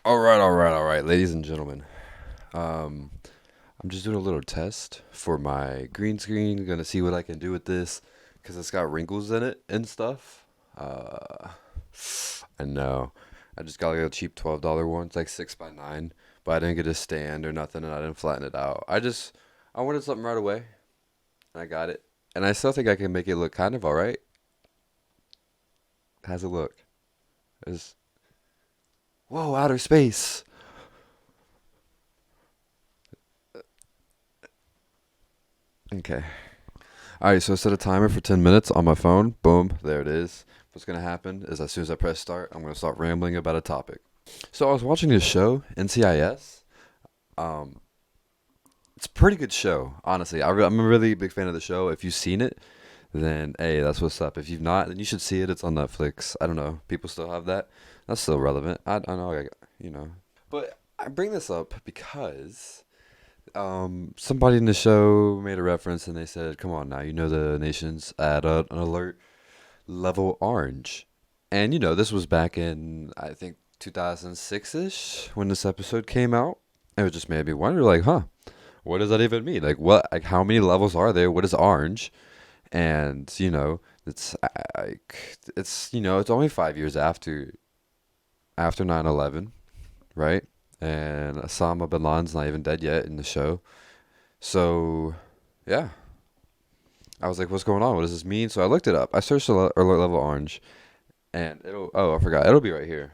All right, ladies and gentlemen. Um, I'm just doing a little test for my green screen. Gonna see what I can do with this, cause it's got wrinkles in it and stuff. Uh, I know. I just got like a cheap $12 one. It's like 6 by 9, but I didn't get a stand or nothing, and I didn't flatten it out. I wanted something right away, and I got it. And I still think I can make it look kind of alright. How's it look? It's, whoa, outer space. Okay. All right, so I set a timer for 10 minutes on my phone. Boom, there it is. What's going to happen is as soon as I press start, I'm going to start rambling about a topic. So I was watching this show, NCIS. Um, it's a pretty good show, honestly. I'm a really big fan of the show. If you've seen it, then hey, that's what's up. If you've not, then you should see it. It's on Netflix. I don't know. People still have that. That's still relevant. I know, you know. But I bring this up because somebody in the show made a reference and they said, "Come on now, you know the nation's at an alert level orange," and this was back in I think 2006 ish when this episode came out. It just made me wonder, like, huh, what does that even mean? Like, what, like, how many levels are there? What is orange? And it's like it's only 5 years after 9/11, right? And Osama bin Laden's not even dead yet in the show. So, yeah. I was like, what's going on? What does this mean? So I looked it up. I searched alert level orange, and I forgot. It'll be right here.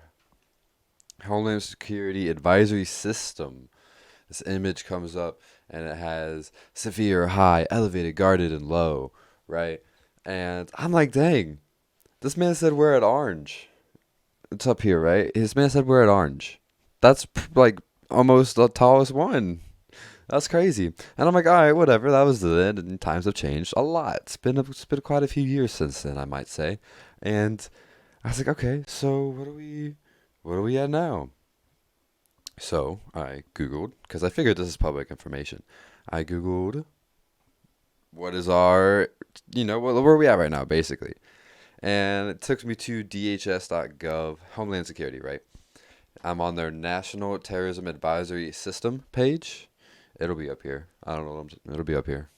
Homeland Security Advisory System. This image comes up, and it has severe, high, elevated, guarded, and low, right? And I'm like, dang, this man said we're at orange. It's up here, right? This man said we're at orange. That's like almost the tallest one. That's crazy. And I'm like, all right, whatever. That was the end, and times have changed a lot. It's been quite a few years since then, I might say. And I was like, okay, so what are we at now? So I Googled, because I figured this is public information. I Googled what is our, where are we at right now, basically. And it took me to DHS.gov, Homeland Security, right? I'm on their National Terrorism Advisory System page. It'll be up here. I don't know. It'll be up here.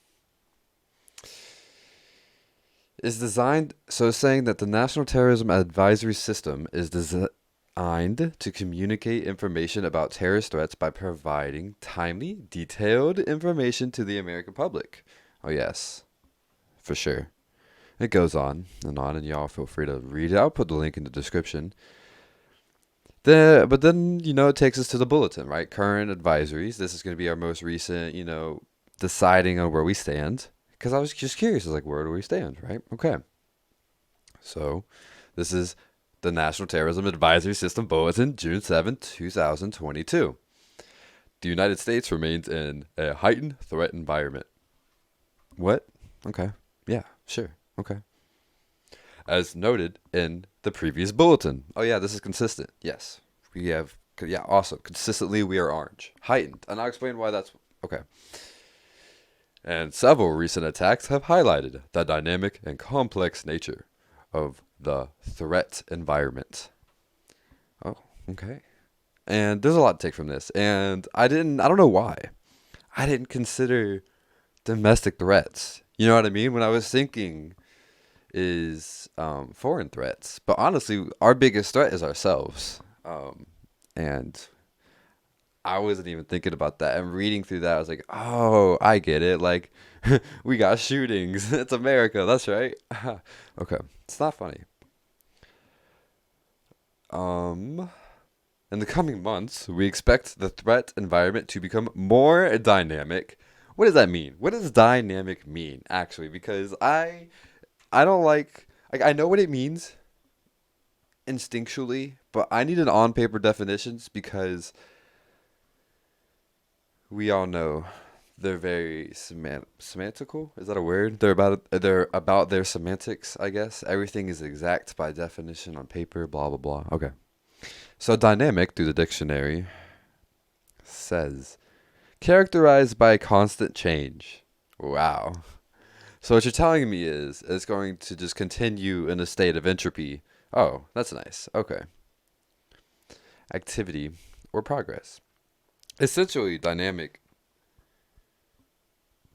Is designed so it's saying that the National Terrorism Advisory System is designed to communicate information about terrorist threats by providing timely, detailed information to the American public. Oh yes, for sure. It goes on, and y'all feel free to read it. I'll put the link in the description. But then it takes us to the bulletin, right? Current advisories. This is going to be our most recent, deciding on where we stand. Because I was just curious, I was like, where do we stand, right? Okay. So, this is the National Terrorism Advisory System Bulletin, June 7th, 2022. The United States remains in a heightened threat environment. What? Okay. Yeah, sure. Okay. As noted in the previous bulletin. Oh, yeah, this is consistent. Yes. We have, yeah, awesome. Consistently, we are orange. Heightened. And I'll explain why that's okay. And several recent attacks have highlighted the dynamic and complex nature of the threat environment. Oh, okay. And there's a lot to take from this. And I don't know why. I didn't consider domestic threats. You know what I mean? When I was thinking is foreign threats. But honestly, our biggest threat is ourselves. And I wasn't even thinking about that. And reading through that, I was like, oh, I get it. Like, we got shootings. It's America. That's right. Okay. It's not funny. Um, in the coming months, we expect the threat environment to become more dynamic. What does that mean? What does dynamic mean, actually? Because I don't like I know what it means instinctually, but I need an on paper definitions because we all know they're very semantical. Is that a word? They're about their semantics, I guess. Everything is exact by definition on paper, blah blah blah. Okay. So dynamic through the dictionary says characterized by constant change. Wow. So what you're telling me is it's going to just continue in a state of entropy. Oh, that's nice. Okay. Activity or progress. Essentially dynamic.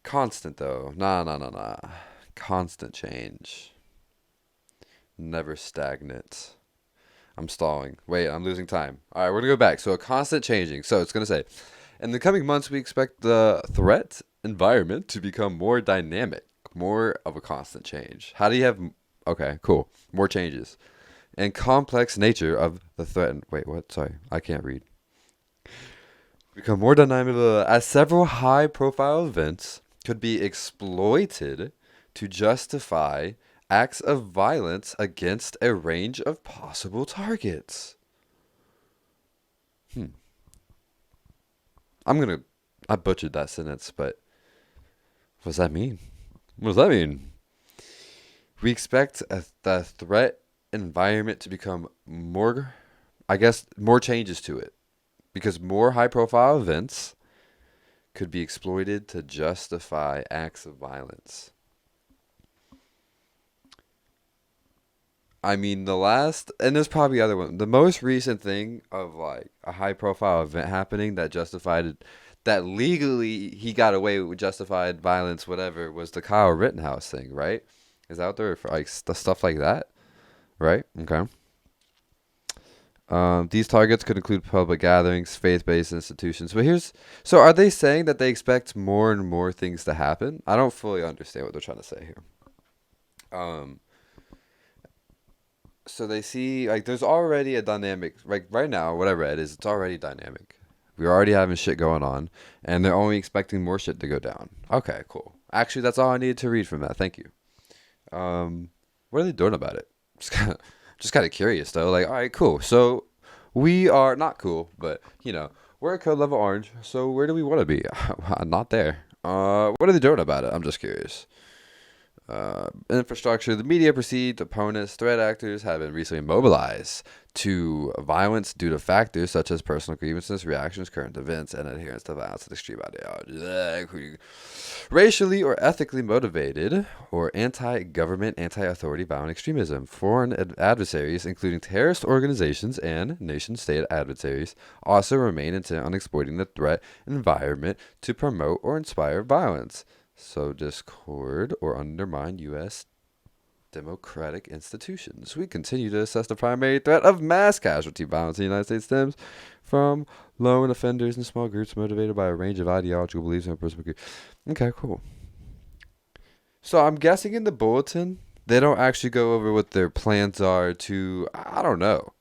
Constant, though. Nah. Constant change. Never stagnant. I'm stalling. Wait, I'm losing time. All right, we're going to go back. So a constant changing. So it's going to say, in the coming months, we expect the threat environment to become more dynamic, more of a constant change. How do you have... Okay, cool. More changes. And complex nature of the threat... Wait, what? Sorry, I can't read. Become more dynamic as several high-profile events could be exploited to justify acts of violence against a range of possible targets. I butchered that sentence, but what does that mean? What does that mean? We expect the threat environment to become more, more changes to it. Because more high profile events could be exploited to justify acts of violence. I mean, and there's probably other one. The most recent thing of like a high profile event happening that justified, that legally he got away with justified violence, whatever, was the Kyle Rittenhouse thing, right? Is out there for like stuff like that, right? Okay. These targets could include public gatherings, faith-based institutions. But so are they saying that they expect more and more things to happen? I don't fully understand what they're trying to say here. So they see, like, there's already a dynamic, like, right now, what I read is it's already dynamic. We're already having shit going on, and they're only expecting more shit to go down. Okay, cool. Actually, that's all I needed to read from that. Thank you. What are they doing about it? Just kind of curious, though. Like, all right, cool. So we are not cool, but, we're at code level orange, so where do we want to be? Not there. What are they doing about it? I'm just curious. Infrastructure. The media perceived opponents, threat actors have been recently mobilized to violence due to factors such as personal grievances, reactions, current events, and adherence to violence and extreme ideologies. Racially or ethically motivated or anti-government, anti-authority violent extremism. Foreign adversaries, including terrorist organizations and nation-state adversaries, also remain intent on exploiting the threat environment to promote or inspire violence. So discord or undermine U.S. democratic institutions. We continue to assess the primary threat of mass casualty violence in the United States stems from lone offenders and small groups motivated by a range of ideological beliefs and personal groups. Okay, cool. So I'm guessing in the bulletin, they don't actually go over what their plans are to, I don't know.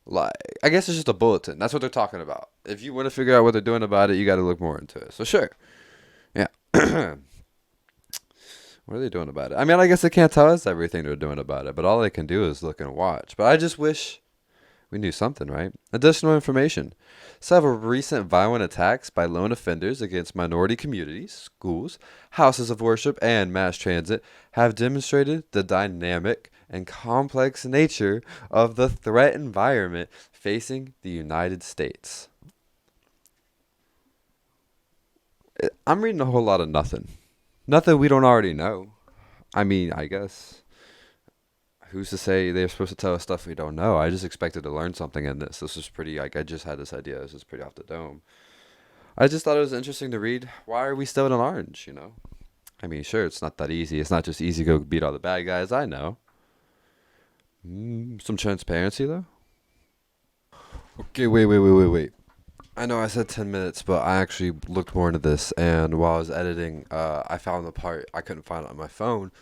Like, I guess it's just a bulletin. That's what they're talking about. If you want to figure out what they're doing about it, you got to look more into it. So sure. Yeah. What are they doing about it? I mean, I guess they can't tell us everything they're doing about it, but all they can do is look and watch. But I just wish we knew something, right? Additional information. Several recent violent attacks by lone offenders against minority communities, schools, houses of worship, and mass transit have demonstrated the dynamic and complex nature of the threat environment facing the United States. I'm reading a whole lot of nothing. Nothing we don't already know. I mean, I guess. Who's to say they're supposed to tell us stuff we don't know? I just expected to learn something in this. This was pretty, like, I just had this idea. This is pretty off the dome. I just thought it was interesting to read. Why are we still in orange, I mean, sure, it's not that easy. It's not just easy to go beat all the bad guys. I know. Some transparency, though? Okay, wait. I know I said 10 minutes, but I actually looked more into this, and while I was editing, I found the part I couldn't find it on my phone,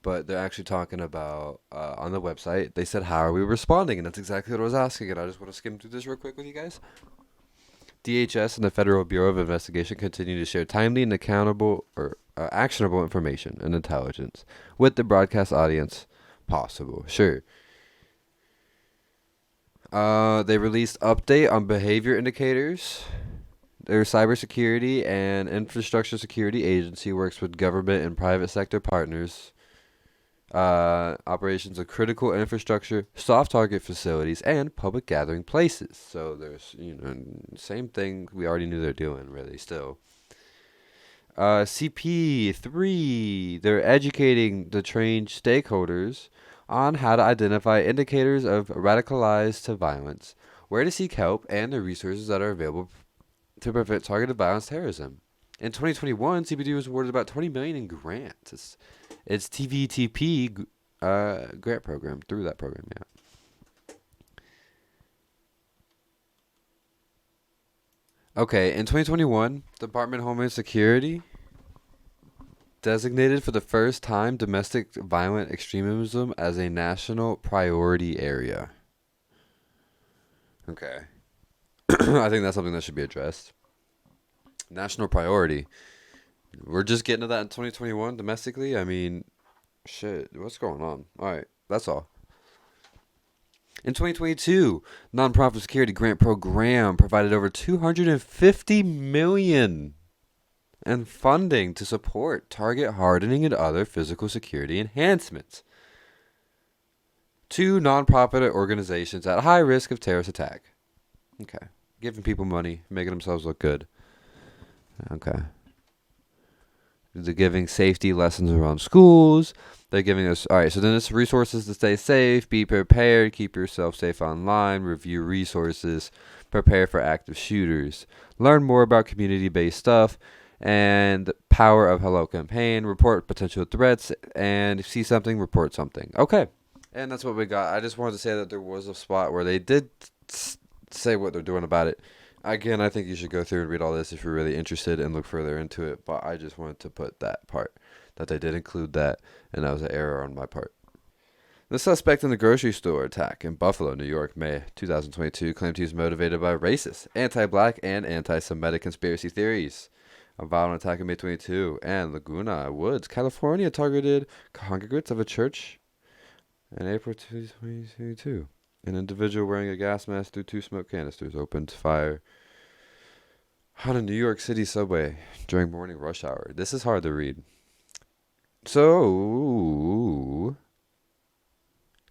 but they're actually talking about, on the website, they said, how are we responding? And that's exactly what I was asking, and I just want to skim through this real quick with you guys. DHS and the Federal Bureau of Investigation continue to share timely and accountable or actionable information and intelligence with the broadcast audience possible. Sure. They released update on behavior indicators. Their cybersecurity and infrastructure security agency works with government and private sector partners. Operations of critical infrastructure, soft target facilities, and public gathering places. So there's, same thing we already knew they're doing, really, still. CP3, they're educating the trained stakeholders on how to identify indicators of radicalized to violence where to seek help, and the resources that are available to prevent targeted violence terrorism. In 2021, CBD was awarded about $20 million in grants. It's TVTP grant program, through that program, yeah. Okay, in 2021, Department of Homeland Security designated for the first time domestic violent extremism as a national priority area. Okay. I think that's something that should be addressed. National priority. We're just getting to that in 2021 domestically. I mean, shit, what's going on? All right, that's all. In 2022, nonprofit security grant program provided over 250 million in funding to support target hardening and other physical security enhancements to nonprofit organizations at high risk of terrorist attack. Okay, giving people money, making themselves look good. Okay. They're giving safety lessons around schools. They're giving us, all right, so then it's resources to stay safe, be prepared, keep yourself safe online, review resources, prepare for active shooters, learn more about community-based stuff, and power of Hello campaign, report potential threats, and if you see something, report something. Okay, and that's what we got. I just wanted to say that there was a spot where they did say what they're doing about it. Again, I think you should go through and read all this if you're really interested and look further into it. But I just wanted to put that part, that they did include that, and that was an error on my part. The suspect in the grocery store attack in Buffalo, New York, May 2022, claimed he was motivated by racist, anti-black, and anti-Semitic conspiracy theories. A violent attack in May 22, and Laguna Woods, California, targeted congregants of a church in April 2022. An individual wearing a gas mask through two smoke canisters opened fire on a New York City subway during morning rush hour. This is hard to read. So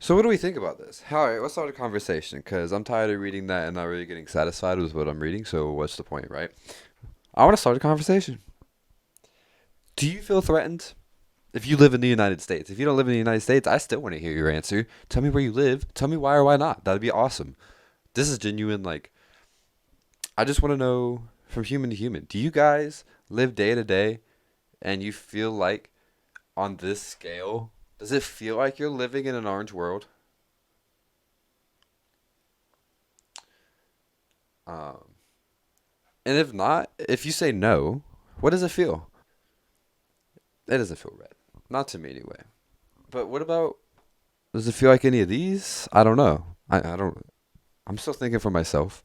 what do we think about this? All right, let's start a conversation, because I'm tired of reading that and not really getting satisfied with what I'm reading, so what's the point, right? I want to start a conversation. Do you feel threatened? If you live in the United States. If you don't live in the United States, I still want to hear your answer. Tell me where you live. Tell me why or why not. That'd be awesome. This is genuine, like, I just want to know from human to human. Do you guys live day to day and you feel like on this scale, does it feel like you're living in an orange world? Um, and if not, if you say no, what does it feel? It doesn't feel red. Not to me anyway. But what about, does it feel like any of these? I don't know. I don't, I'm still thinking for myself.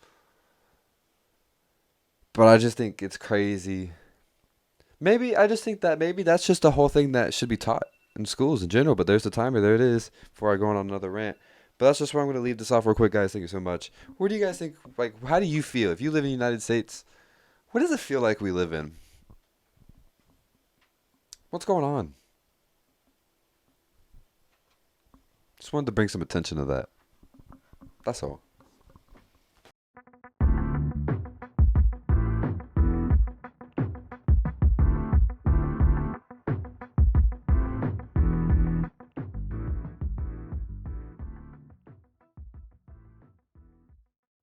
But I just think it's crazy. Maybe I just think that maybe that's just a whole thing that should be taught in schools in general. But there's the timer. There it is. Before I go on another rant. But that's just where I'm going to leave this off real quick, guys. Thank you so much. Where do you guys think, like, how do you feel? If you live in the United States, what does it feel like we live in? What's going on? Just wanted to bring some attention to that. That's all.